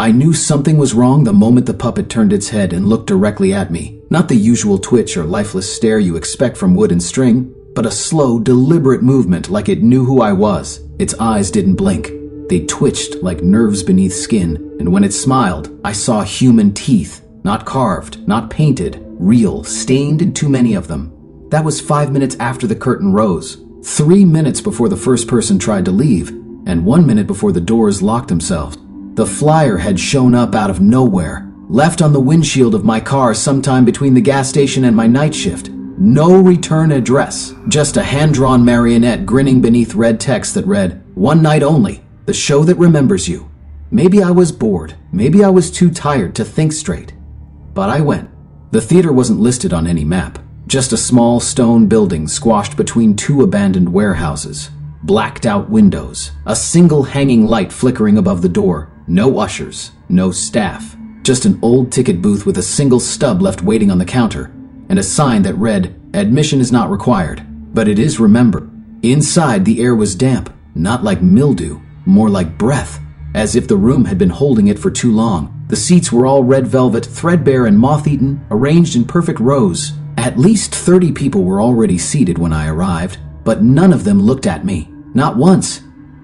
I knew something was wrong the moment the puppet turned its head and looked directly at me. Not the usual twitch or lifeless stare you expect from wood and string, but a slow, deliberate movement like it knew who I was. Its eyes didn't blink. They twitched like nerves beneath skin, and when it smiled, I saw human teeth. Not carved, not painted, real, stained in too many of them. That was 5 minutes after the curtain rose, 3 minutes before the first person tried to leave, and 1 minute before the doors locked themselves. The flyer had shown up out of nowhere, left on the windshield of my car sometime between the gas station and my night shift. No return address, just a hand-drawn marionette grinning beneath red text that read, "One night only, the show that remembers you." Maybe I was bored, maybe I was too tired to think straight. But I went. The theater wasn't listed on any map, just a small stone building squashed between 2 abandoned warehouses. Blacked out windows, a single hanging light flickering above the door, no ushers, no staff, just an old ticket booth with a single stub left waiting on the counter, and a sign that read, "Admission is not required, but it is remembered." Inside, the air was damp, not like mildew, more like breath, as if the room had been holding it for too long. The seats were all red velvet, threadbare and moth-eaten, arranged in perfect rows. At least 30 people were already seated when I arrived, but none of them looked at me. Not once.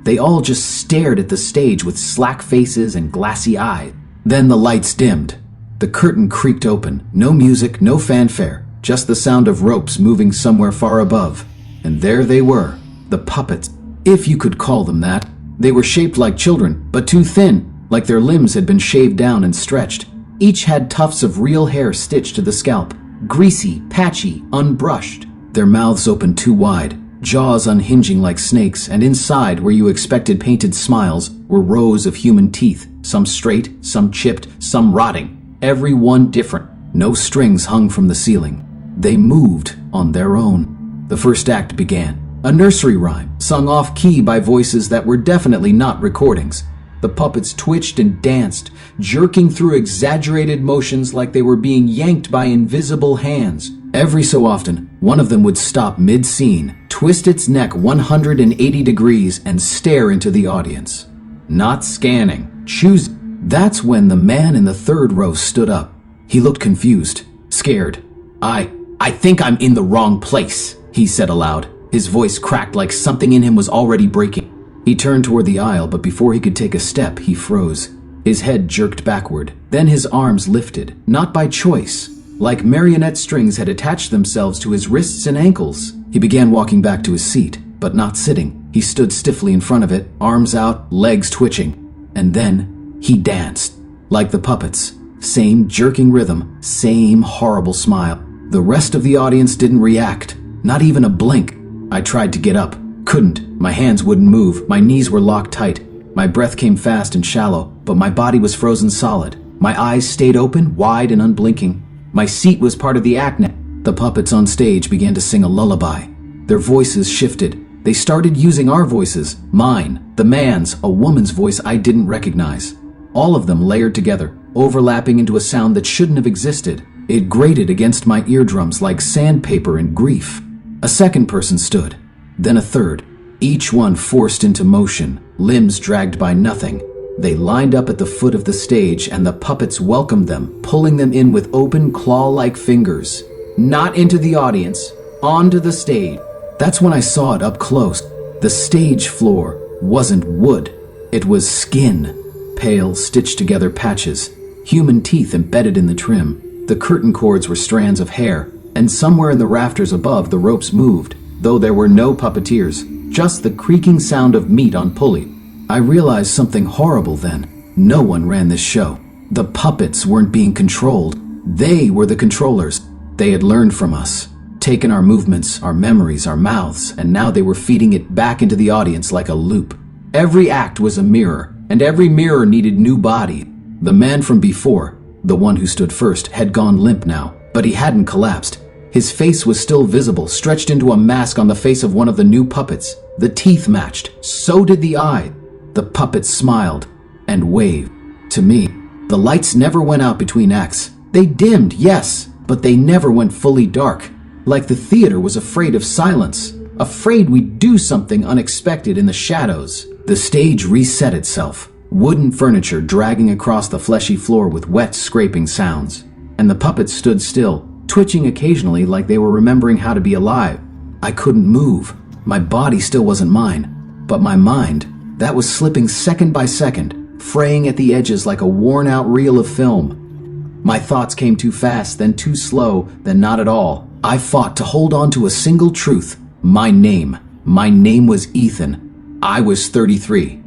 They all just stared at the stage with slack faces and glassy eyes. Then the lights dimmed. The curtain creaked open. No music, no fanfare, just the sound of ropes moving somewhere far above. And there they were, the puppets, if you could call them that. They were shaped like children, but too thin, like their limbs had been shaved down and stretched. Each had tufts of real hair stitched to the scalp, greasy, patchy, unbrushed. Their mouths opened too wide, jaws unhinging like snakes, and inside, where you expected painted smiles, were rows of human teeth, some straight, some chipped, some rotting, every one different. No strings hung from the ceiling. They moved on their own. The first act began. A nursery rhyme, sung off-key by voices that were definitely not recordings. The puppets twitched and danced, jerking through exaggerated motions like they were being yanked by invisible hands. Every so often, one of them would stop mid-scene, twist its neck 180 degrees, and stare into the audience. Not scanning, choosing. That's when the man in the third row stood up. He looked confused, scared. I think I'm in the wrong place," he said aloud. His voice cracked like something in him was already breaking. He turned toward the aisle, but before he could take a step, he froze. His head jerked backward. Then his arms lifted, not by choice. Like marionette strings had attached themselves to his wrists and ankles. He began walking back to his seat, but not sitting. He stood stiffly in front of it, arms out, legs twitching. And then he danced, like the puppets. Same jerking rhythm, same horrible smile. The rest of the audience didn't react, not even a blink. I tried to get up, couldn't. My hands wouldn't move, my knees were locked tight. My breath came fast and shallow, but my body was frozen solid. My eyes stayed open, wide and unblinking. My seat was part of the act now. The puppets on stage began to sing a lullaby. Their voices shifted. They started using our voices, mine, the man's, a woman's voice I didn't recognize. All of them layered together, overlapping into a sound that shouldn't have existed. It grated against my eardrums like sandpaper in grief. A second person stood, then a third, each one forced into motion, limbs dragged by nothing. They lined up at the foot of the stage, and the puppets welcomed them, pulling them in with open claw-like fingers. Not into the audience, onto the stage. That's when I saw it up close. The stage floor wasn't wood. It was skin. Pale, stitched-together patches. Human teeth embedded in the trim. The curtain cords were strands of hair, and somewhere in the rafters above the ropes moved, though there were no puppeteers, just the creaking sound of meat on pulley. I realized something horrible then. No one ran this show. The puppets weren't being controlled. They were the controllers. They had learned from us, taken our movements, our memories, our mouths, and now they were feeding it back into the audience like a loop. Every act was a mirror, and every mirror needed new body. The man from before, the one who stood first, had gone limp now, but he hadn't collapsed. His face was still visible, stretched into a mask on the face of one of the new puppets. The teeth matched. So did the eye. The puppet smiled and waved. To me, the lights never went out between acts. They dimmed, yes, but they never went fully dark. Like the theater was afraid of silence, afraid we'd do something unexpected in the shadows. The stage reset itself. wooden furniture dragging across the fleshy floor with wet scraping sounds. And the puppets stood still, twitching occasionally like they were remembering how to be alive. I couldn't move. My body still wasn't mine, but my mind, that was slipping second by second, fraying at the edges like a worn-out reel of film. My thoughts came too fast, then too slow, then not at all. I fought to hold on to a single truth. My name. My name was Ethan. I was 33.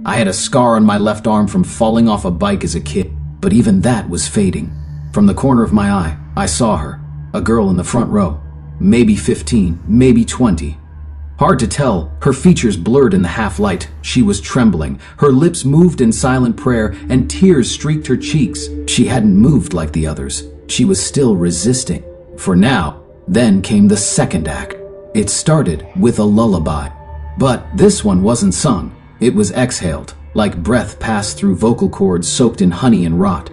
I had a scar on my left arm from falling off a bike as a kid, but even that was fading. From the corner of my eye, I saw her, a girl in the front row. Maybe 15, maybe 20. Hard to tell, her features blurred in the half-light. She was trembling, her lips moved in silent prayer, and tears streaked her cheeks. She hadn't moved like the others. She was still resisting. For now, then came the second act. It started with a lullaby. But this one wasn't sung. It was exhaled, like breath passed through vocal cords soaked in honey and rot.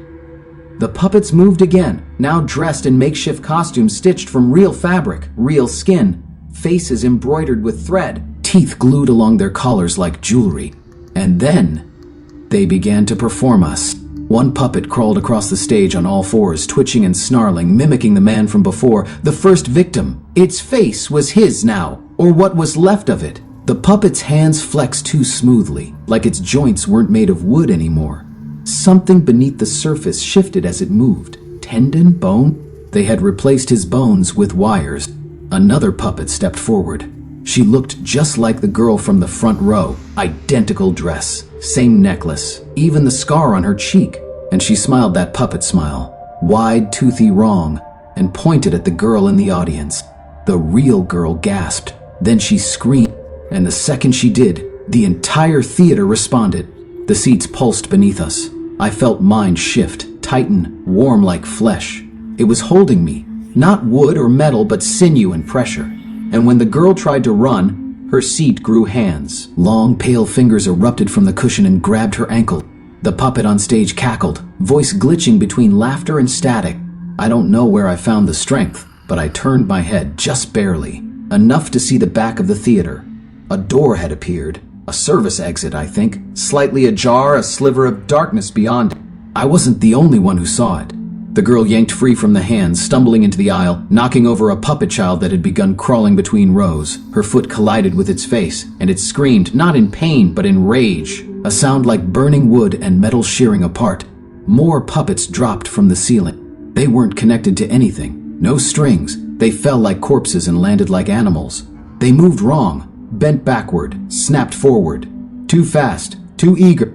The puppets moved again, now dressed in makeshift costumes stitched from real fabric, real skin, faces embroidered with thread, teeth glued along their collars like jewelry. And then they began to perform us. One puppet crawled across the stage on all fours, twitching and snarling, mimicking the man from before, the first victim. Its face was his now, or what was left of it. The puppet's hands flexed too smoothly, like its joints weren't made of wood anymore. Something beneath the surface shifted as it moved. Tendon? Bone? They had replaced his bones with wires. Another puppet stepped forward. She looked just like the girl from the front row. Identical dress, same necklace, even the scar on her cheek. And she smiled that puppet smile, wide, toothy wrong, and pointed at the girl in the audience. The real girl gasped. Then she screamed, and the second she did, the entire theater responded. The seats pulsed beneath us. I felt mine shift, tighten, warm like flesh. It was holding me, not wood or metal, but sinew and pressure. And when the girl tried to run, her seat grew hands. Long, pale fingers erupted from the cushion and grabbed her ankle. The puppet on stage cackled, voice glitching between laughter and static. I don't know where I found the strength, but I turned my head just barely, enough to see the back of the theater. A door had appeared. A service exit, I think, slightly ajar, a sliver of darkness beyond. I wasn't the only one who saw it. The girl yanked free from the hands, stumbling into the aisle, knocking over a puppet child that had begun crawling between rows. Her foot collided with its face, and it screamed, not in pain, but in rage, a sound like burning wood and metal shearing apart. More puppets dropped from the ceiling. They weren't connected to anything. No strings. They fell like corpses and landed like animals. They moved wrong. Bent backward, snapped forward. Too fast, too eager.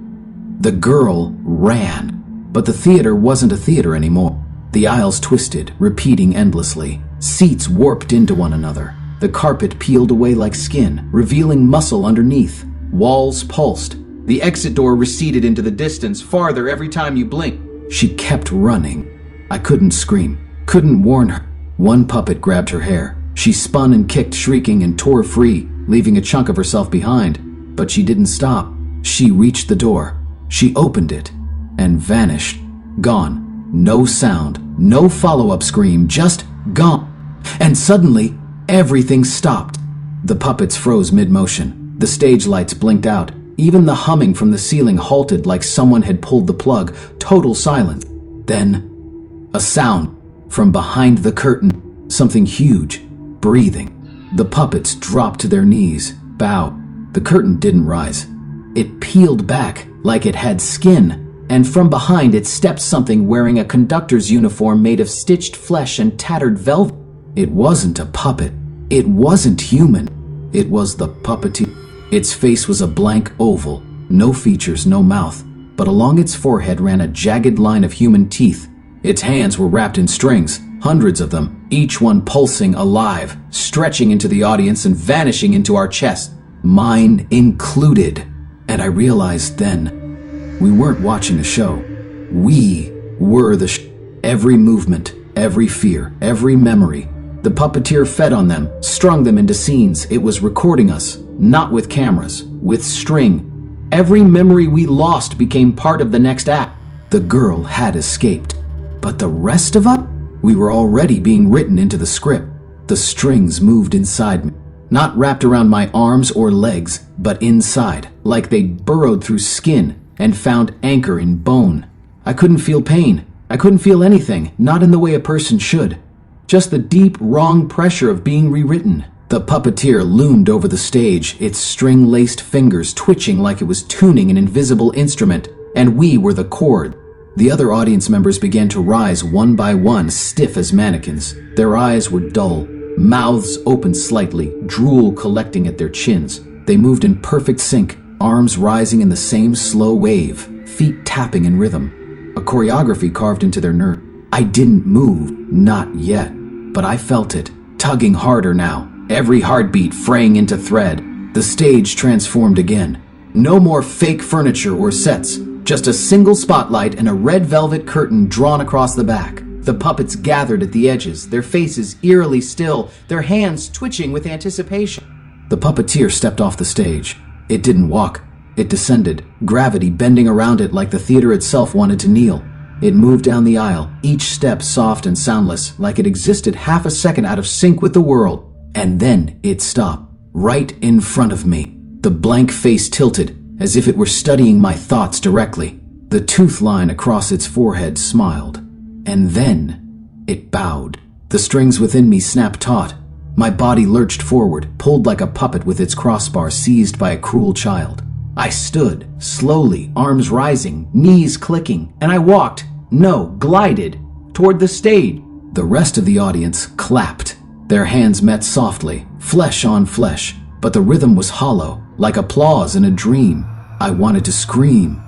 The girl ran. But the theater wasn't a theater anymore. The aisles twisted, repeating endlessly. Seats warped into one another. The carpet peeled away like skin, revealing muscle underneath. Walls pulsed. The exit door receded into the distance, farther every time you blinked. She kept running. I couldn't scream, couldn't warn her. One puppet grabbed her hair. She spun and kicked, shrieking, and tore free, leaving a chunk of herself behind. But she didn't stop. She reached the door. She opened it and vanished. Gone. No sound, no follow-up scream, just gone. And suddenly, everything stopped. The puppets froze mid-motion. The stage lights blinked out. Even the humming from the ceiling halted like someone had pulled the plug. Total silence. Then, a sound from behind the curtain. Something huge, breathing. The puppets dropped to their knees, bowed. The curtain didn't rise. It peeled back like it had skin, and from behind it stepped something wearing a conductor's uniform made of stitched flesh and tattered velvet. It wasn't a puppet. It wasn't human. It was the Puppeteer. Its face was a blank oval, no features, no mouth, but along its forehead ran a jagged line of human teeth. Its hands were wrapped in strings, hundreds of them, each one pulsing, alive, stretching into the audience and vanishing into our chest, mine included. And I realized then, we weren't watching a show. We were the show. Every movement, every fear, every memory. The Puppeteer fed on them, strung them into scenes. It was recording us, not with cameras, with string. Every memory we lost became part of the next act. The girl had escaped. But the rest of us? We were already being written into the script. The strings moved inside me, not wrapped around my arms or legs, but inside, like they'd burrowed through skin, and found anchor in bone. I couldn't feel pain. I couldn't feel anything, not in the way a person should. Just the deep, wrong pressure of being rewritten. The puppeteer loomed over the stage, its string-laced fingers twitching like it was tuning an invisible instrument, and we were the chord. The other audience members began to rise one by one, stiff as mannequins. Their eyes were dull, mouths open slightly, drool collecting at their chins. They moved in perfect sync, arms rising in the same slow wave, feet tapping in rhythm. A choreography carved into their nerve. I didn't move, not yet, but I felt it, tugging harder now, every heartbeat fraying into thread. The stage transformed again. No more fake furniture or sets, just a single spotlight and a red velvet curtain drawn across the back. The puppets gathered at the edges, their faces eerily still, their hands twitching with anticipation. The puppeteer stepped off the stage. It didn't walk. It descended, gravity bending around it like the theater itself wanted to kneel. It moved down the aisle, each step soft and soundless, like it existed half a second out of sync with the world. And then it stopped, right in front of me. The blank face tilted, as if it were studying my thoughts directly. The tooth line across its forehead smiled. And then it bowed. The strings within me snapped taut. My body lurched forward, pulled like a puppet with its crossbar seized by a cruel child. I stood, slowly, arms rising, knees clicking, and I walked, glided, toward the stage. The rest of the audience clapped. Their hands met softly, flesh on flesh, but the rhythm was hollow, like applause in a dream. I wanted to scream,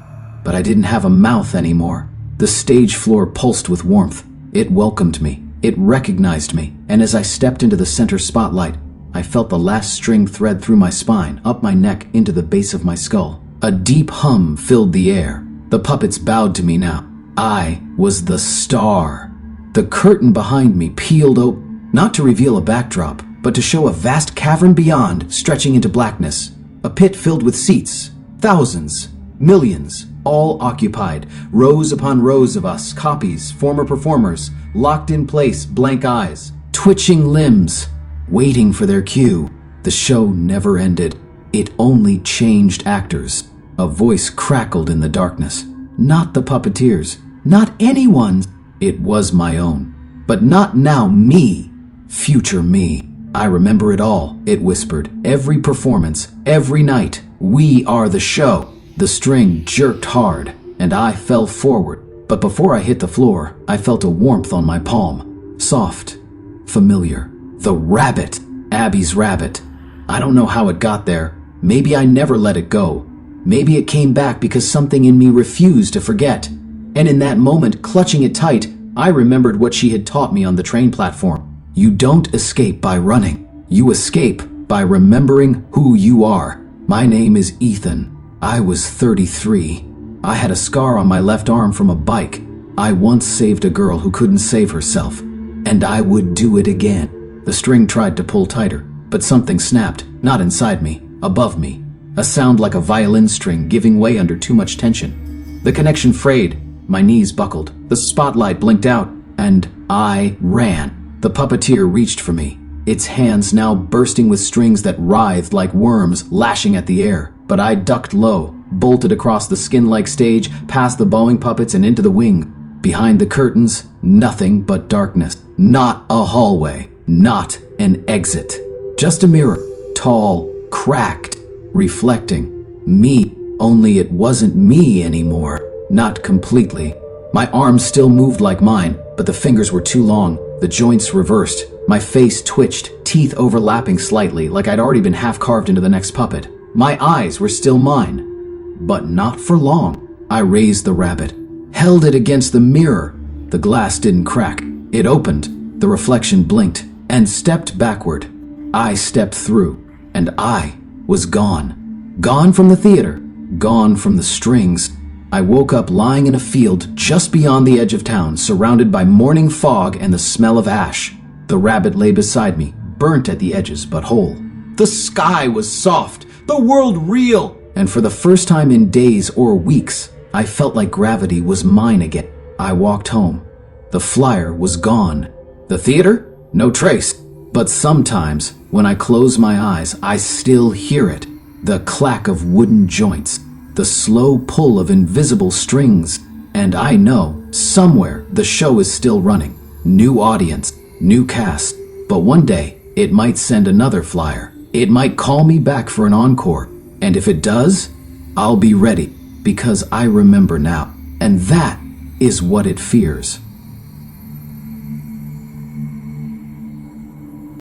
but I didn't have a mouth anymore. The stage floor pulsed with warmth. It welcomed me. It recognized me, and as I stepped into the center spotlight, I felt the last string thread through my spine, up my neck, into the base of my skull. A deep hum filled the air. The puppets bowed to me now. I was the star. The curtain behind me peeled open, not to reveal a backdrop, but to show a vast cavern beyond, stretching into blackness. A pit filled with seats, thousands, millions, all occupied, rows upon rows of us, copies, former performers, locked in place, blank eyes, twitching limbs, waiting for their cue. The show never ended. It only changed actors. A voice crackled in the darkness. Not the puppeteers, not anyone's. It was my own. But not now me, future me. I remember it all, it whispered. Every performance, every night. We are the show. The string jerked hard, and I fell forward. But before I hit the floor, I felt a warmth on my palm. Soft, familiar. The rabbit. Abby's rabbit. I don't know how it got there. Maybe I never let it go. Maybe it came back because something in me refused to forget. And in that moment, clutching it tight, I remembered what she had taught me on the train platform. You don't escape by running. You escape by remembering who you are. My name is Ethan. I was 33. I had a scar on my left arm from a bike. I once saved a girl who couldn't save herself. And I would do it again. The string tried to pull tighter, but something snapped, not inside me, above me. A sound like a violin string giving way under too much tension. The connection frayed. My knees buckled. The spotlight blinked out, and I ran. The puppeteer reached for me, its hands now bursting with strings that writhed like worms, lashing at the air. But I ducked low, bolted across the skin-like stage, past the bowing puppets and into the wing. Behind the curtains, nothing but darkness. Not a hallway, not an exit. Just a mirror, tall, cracked, reflecting me. Only it wasn't me anymore. Not completely. My arms still moved like mine, but the fingers were too long. The joints reversed. My face twitched, teeth overlapping slightly, like I'd already been half carved into the next puppet. My eyes were still mine, but not for long. I raised the rabbit, held it against the mirror. The glass didn't crack. It opened, the reflection blinked, and stepped backward. I stepped through, and I was gone. Gone from the theater, gone from the strings. I woke up lying in a field just beyond the edge of town, surrounded by morning fog and the smell of ash. The rabbit lay beside me, burnt at the edges but whole. The sky was soft, the world real, and for the first time in days or weeks, I felt like gravity was mine again. I walked home. The flyer was gone. The theater? No trace. But sometimes, when I close my eyes, I still hear it. The clack of wooden joints. the slow pull of invisible strings, and I know, somewhere, the show is still running. New audience, new cast, but one day, it might send another flyer. It might call me back for an encore, and if it does, I'll be ready, because I remember now, and that is what it fears.